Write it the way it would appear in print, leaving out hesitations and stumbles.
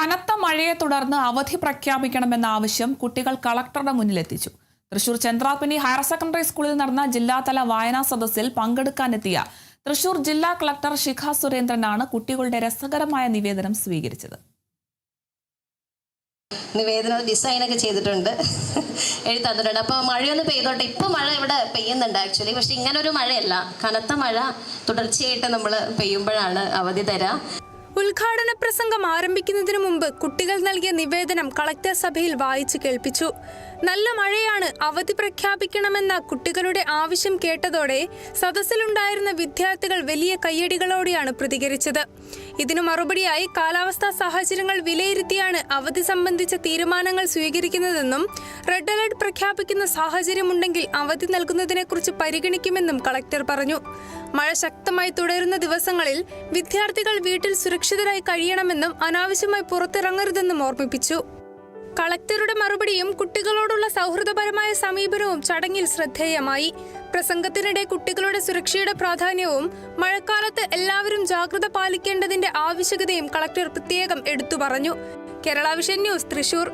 കനത്ത മഴയെ തുടർന്ന് അവധി പ്രഖ്യാപിക്കണമെന്ന ആവശ്യം കുട്ടികൾ കളക്ടറുടെ മുന്നിലെത്തിച്ചു. തൃശൂർ ചന്ദ്രാപിനി ഹയർ സെക്കൻഡറി സ്കൂളിൽ നടന്ന ജില്ലാതല വായനാ സദസ്സിൽ പങ്കെടുക്കാനെത്തിയ തൃശൂർ ജില്ലാ കളക്ടർ ശിഖ സുരേന്ദ്രനാണ് കുട്ടികളുടെ രസകരമായ നിവേദനം സ്വീകരിച്ചത്. നിവേദന ഡിസൈനൊക്കെ ചെയ്തിട്ടുണ്ട്, എഴുതി തന്നിട്ടുണ്ട്. അപ്പോൾ മഴയൊന്ന് പെയ്തോട്ടെ. ഇപ്പോൾ മഴ ഇവിടെ പെയ്യുന്നുണ്ട് ആക്ച്വലി, പക്ഷെ ഇങ്ങനൊരു മഴയല്ല, കനത്ത മഴ തുടർച്ചയായിട്ട് നമ്മൾ പെയ്യുമ്പോഴാണ് അവധി തരാം. ഉദ്ഘാടന പ്രസംഗം ആരംഭിക്കുന്നതിനു മുമ്പ് കുട്ടികൾ നൽകിയ നിവേദനം കളക്ടർ സഭയിൽ വായിച്ചു കേൾപ്പിച്ചു. നല്ല മഴയാണ്, അവധി പ്രഖ്യാപിക്കണമെന്ന കുട്ടികളുടെ ആവശ്യം കേട്ടതോടെ സദസ്സിലുണ്ടായിരുന്ന വിദ്യാർത്ഥികൾ വലിയ കയ്യടികളോടെയാണ് പ്രതികരിച്ചത്. ഇതിനു മറുപടിയായി കാലാവസ്ഥാ സാഹചര്യങ്ങൾ വിലയിരുത്തിയാണ് അവധി സംബന്ധിച്ച തീരുമാനങ്ങൾ സ്വീകരിക്കുന്നതെന്നും റെഡ് അലർട്ട് പ്രഖ്യാപിക്കുന്ന സാഹചര്യമുണ്ടെങ്കിൽ അവധി നൽകുന്നതിനെക്കുറിച്ച് പരിഗണിക്കുമെന്നും കളക്ടർ പറഞ്ഞു. മഴ ശക്തമായി തുടരുന്ന ദിവസങ്ങളിൽ വിദ്യാർത്ഥികൾ വീട്ടിൽ സുരക്ഷിതരായി കഴിയണമെന്നും അനാവശ്യമായി പുറത്തിറങ്ങരുതെന്നും ഓർമ്മിപ്പിച്ചു. കളക്ടറുടെ മറുപടിയും കുട്ടികളോടുള്ള സൗഹൃദപരമായ സമീപനവും ചടങ്ങിൽ ശ്രദ്ധേയമായി. പ്രസംഗത്തിനിടെ കുട്ടികളുടെ സുരക്ഷയുടെ പ്രാധാന്യവും മഴക്കാലത്ത് എല്ലാവരും ജാഗ്രത പാലിക്കേണ്ടതിന്റെ ആവശ്യകതയും കളക്ടർ പ്രത്യേകം എടുത്തു പറഞ്ഞു. Kerala vision news, Thrissur.